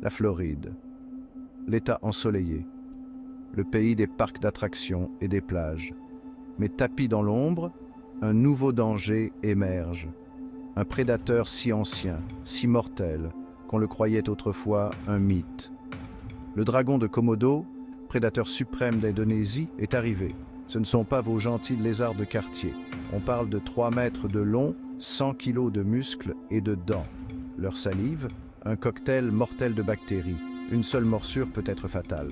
La Floride, l'État ensoleillé, le pays des parcs d'attractions et des plages. Mais tapi dans l'ombre, un nouveau danger émerge. Un prédateur si ancien, si mortel, qu'on le croyait autrefois un mythe. Le dragon de Komodo, prédateur suprême d'Indonésie, est arrivé. Ce ne sont pas vos gentils lézards de quartier. On parle de 3 mètres de long, 100 kilos de muscles et de dents. Leur salive, un cocktail mortel de bactéries. Une seule morsure peut être fatale.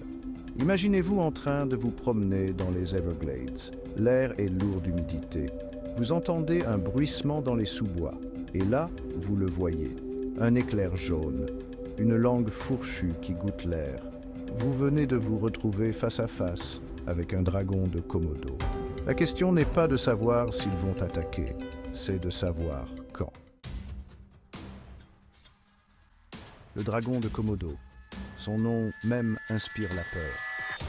Imaginez-vous en train de vous promener dans les Everglades. L'air est lourd d'humidité. Vous entendez un bruissement dans les sous-bois. Et là, vous le voyez. Un éclair jaune. Une langue fourchue qui goûte l'air. Vous venez de vous retrouver face à face avec un dragon de Komodo. La question n'est pas de savoir s'ils vont attaquer, c'est de savoir quand. Le dragon de Komodo. Son nom même inspire la peur.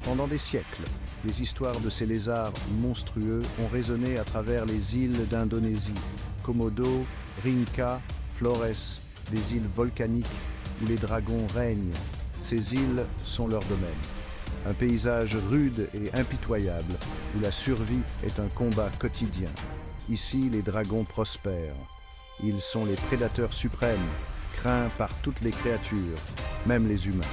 Pendant des siècles, les histoires de ces lézards monstrueux ont résonné à travers les îles d'Indonésie. Komodo, Rinca, Flores, des îles volcaniques où les dragons règnent. Ces îles sont leur domaine. Un paysage rude et impitoyable où la survie est un combat quotidien. Ici, les dragons prospèrent. Ils sont les prédateurs suprêmes, craints par toutes les créatures, même les humains.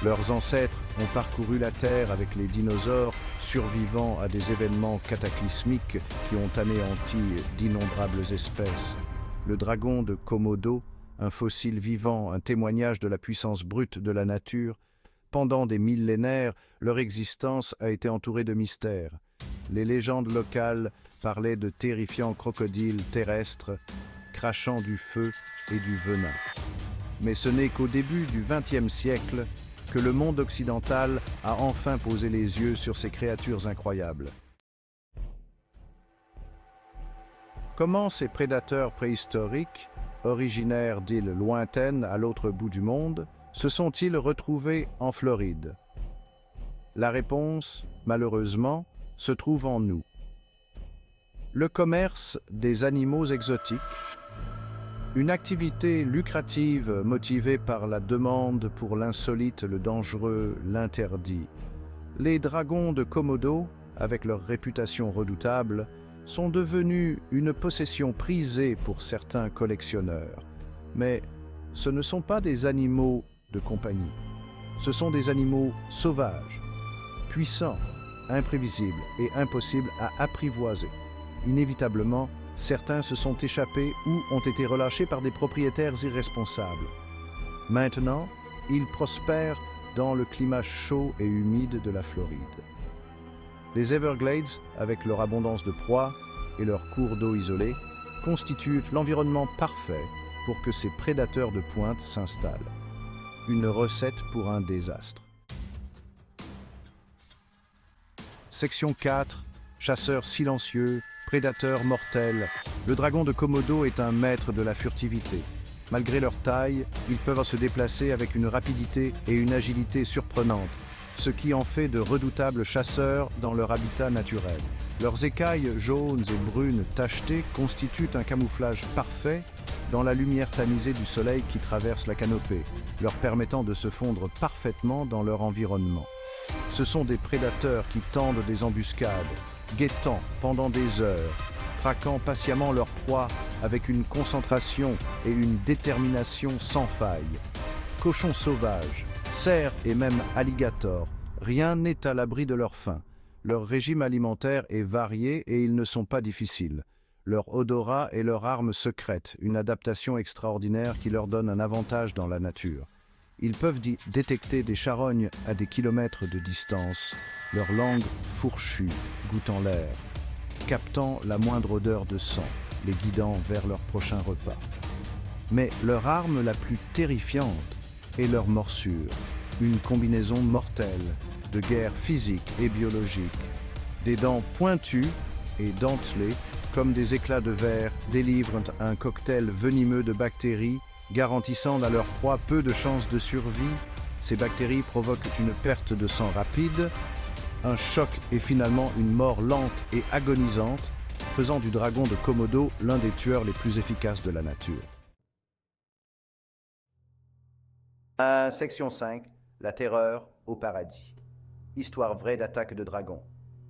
Leurs ancêtres ont parcouru la Terre avec les dinosaures, survivant à des événements cataclysmiques qui ont anéanti d'innombrables espèces. Le dragon de Komodo, un fossile vivant, un témoignage de la puissance brute de la nature. Pendant des millénaires, leur existence a été entourée de mystères. Les légendes locales parlaient de terrifiants crocodiles terrestres, crachant du feu et du venin. Mais ce n'est qu'au début du XXe siècle que le monde occidental a enfin posé les yeux sur ces créatures incroyables. Comment ces prédateurs préhistoriques, originaires d'îles lointaines à l'autre bout du monde, se sont-ils retrouvés en Floride? La réponse, malheureusement, se trouve en nous. Le commerce des animaux exotiques, une activité lucrative motivée par la demande pour l'insolite, le dangereux, l'interdit. Les dragons de Komodo, avec leur réputation redoutable, sont devenus une possession prisée pour certains collectionneurs. Mais ce ne sont pas des animaux de compagnie. Ce sont des animaux sauvages, puissants, imprévisibles et impossibles à apprivoiser. Inévitablement, certains se sont échappés ou ont été relâchés par des propriétaires irresponsables. Maintenant, ils prospèrent dans le climat chaud et humide de la Floride. Les Everglades, avec leur abondance de proies et leurs cours d'eau isolés, constituent l'environnement parfait pour que ces prédateurs de pointe s'installent. Une recette pour un désastre. Section 4. Chasseurs silencieux, prédateurs mortels. Le dragon de Komodo est un maître de la furtivité. Malgré leur taille, ils peuvent se déplacer avec une rapidité et une agilité surprenantes, ce qui en fait de redoutables chasseurs dans leur habitat naturel. Leurs écailles jaunes et brunes tachetées constituent un camouflage parfait dans la lumière tamisée du soleil qui traverse la canopée, leur permettant de se fondre parfaitement dans leur environnement. Ce sont des prédateurs qui tendent des embuscades, guettant pendant des heures, traquant patiemment leur proie avec une concentration et une détermination sans faille. Cochons sauvages, cerfs et même alligators, rien n'est à l'abri de leur faim. Leur régime alimentaire est varié et ils ne sont pas difficiles. Leur odorat est leur arme secrète, une adaptation extraordinaire qui leur donne un avantage dans la nature. Ils peuvent détecter des charognes à des kilomètres de distance, leur langue fourchue, goûtant l'air, captant la moindre odeur de sang, les guidant vers leur prochain repas. Mais leur arme la plus terrifiante est leur morsure, une combinaison mortelle de guerre physique et biologique. Des dents pointues et dentelées, comme des éclats de verre, délivrent un cocktail venimeux de bactéries, garantissant à leur proie peu de chances de survie. Ces bactéries provoquent une perte de sang rapide, un choc et finalement une mort lente et agonisante, faisant du dragon de Komodo l'un des tueurs les plus efficaces de la nature. Section 5. La terreur au paradis. Histoire vraie d'attaque de dragons.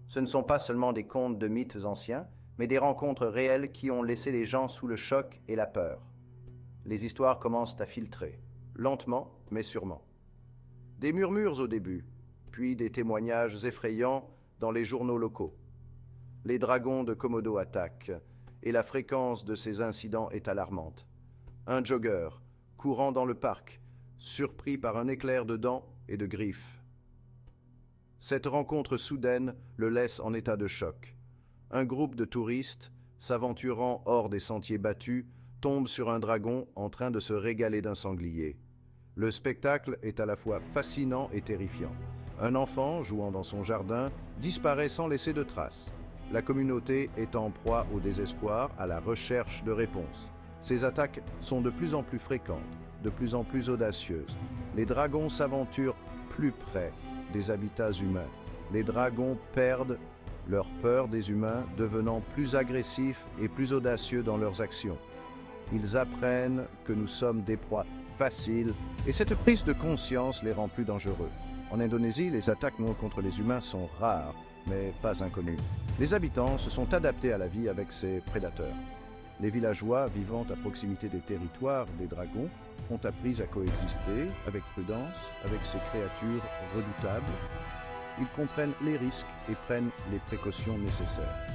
Ce ne sont pas seulement des contes de mythes anciens, mais des rencontres réelles qui ont laissé les gens sous le choc et la peur. Les histoires commencent à filtrer, lentement mais sûrement. Des murmures au début, puis des témoignages effrayants dans les journaux locaux. Les dragons de Komodo attaquent, et la fréquence de ces incidents est alarmante. Un jogger, courant dans le parc, surpris par un éclair de dents et de griffes. Cette rencontre soudaine le laisse en état de choc. Un groupe de touristes, s'aventurant hors des sentiers battus, tombe sur un dragon en train de se régaler d'un sanglier. Le spectacle est à la fois fascinant et terrifiant. Un enfant, jouant dans son jardin, disparaît sans laisser de traces. La communauté est en proie au désespoir, à la recherche de réponses. Ces attaques sont de plus en plus fréquentes, de plus en plus audacieuses. Les dragons s'aventurent plus près des habitats humains. Les dragons perdent leur peur des humains, devenant plus agressifs et plus audacieux dans leurs actions. Ils apprennent que nous sommes des proies faciles et cette prise de conscience les rend plus dangereux. En Indonésie, les attaques contre les humains sont rares, mais pas inconnues. Les habitants se sont adaptés à la vie avec ces prédateurs. Les villageois vivant à proximité des territoires des dragons ont appris à coexister avec prudence avec ces créatures redoutables. Ils comprennent les risques et prennent les précautions nécessaires.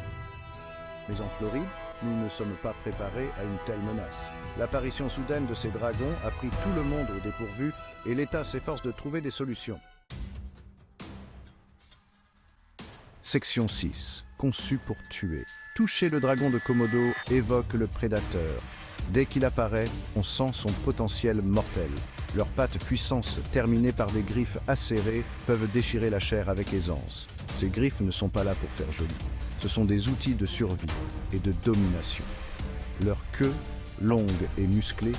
Mais en Floride, nous ne sommes pas préparés à une telle menace. L'apparition soudaine de ces dragons a pris tout le monde au dépourvu et l'État s'efforce de trouver des solutions. Section 6. Conçu pour tuer. Toucher le dragon de Komodo évoque le prédateur. Dès qu'il apparaît, on sent son potentiel mortel. Leurs pattes puissantes, terminées par des griffes acérées, peuvent déchirer la chair avec aisance. Ces griffes ne sont pas là pour faire joli. Ce sont des outils de survie et de domination. Leur queue, longue et musclée,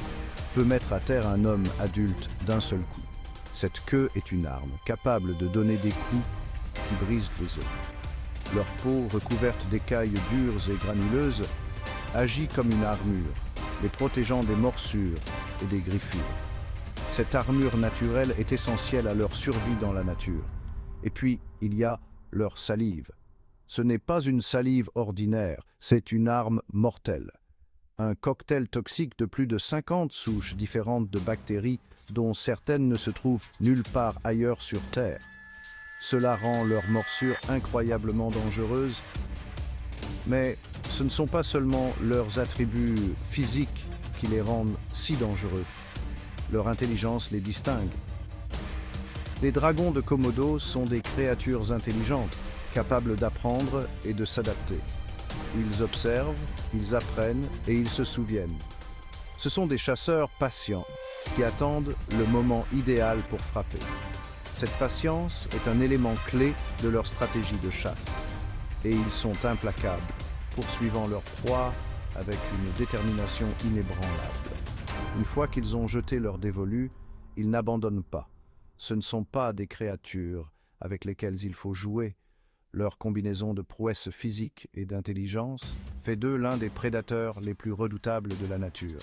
peut mettre à terre un homme adulte d'un seul coup. Cette queue est une arme, capable de donner des coups qui brisent les os. Leur peau, recouverte d'écailles dures et granuleuses, agit comme une armure, les protégeant des morsures et des griffures. Cette armure naturelle est essentielle à leur survie dans la nature. Et puis, il y a leur salive. Ce n'est pas une salive ordinaire, c'est une arme mortelle. Un cocktail toxique de plus de 50 souches différentes de bactéries dont certaines ne se trouvent nulle part ailleurs sur Terre. Cela rend leurs morsures incroyablement dangereuses, mais ce ne sont pas seulement leurs attributs physiques qui les rendent si dangereux. Leur intelligence les distingue. Les dragons de Komodo sont des créatures intelligentes, capables d'apprendre et de s'adapter. Ils observent, ils apprennent et ils se souviennent. Ce sont des chasseurs patients qui attendent le moment idéal pour frapper. Cette patience est un élément clé de leur stratégie de chasse. Et ils sont implacables, poursuivant leur proie avec une détermination inébranlable. Une fois qu'ils ont jeté leur dévolu, ils n'abandonnent pas. Ce ne sont pas des créatures avec lesquelles il faut jouer. Leur combinaison de prouesse physique et d'intelligence fait d'eux l'un des prédateurs les plus redoutables de la nature.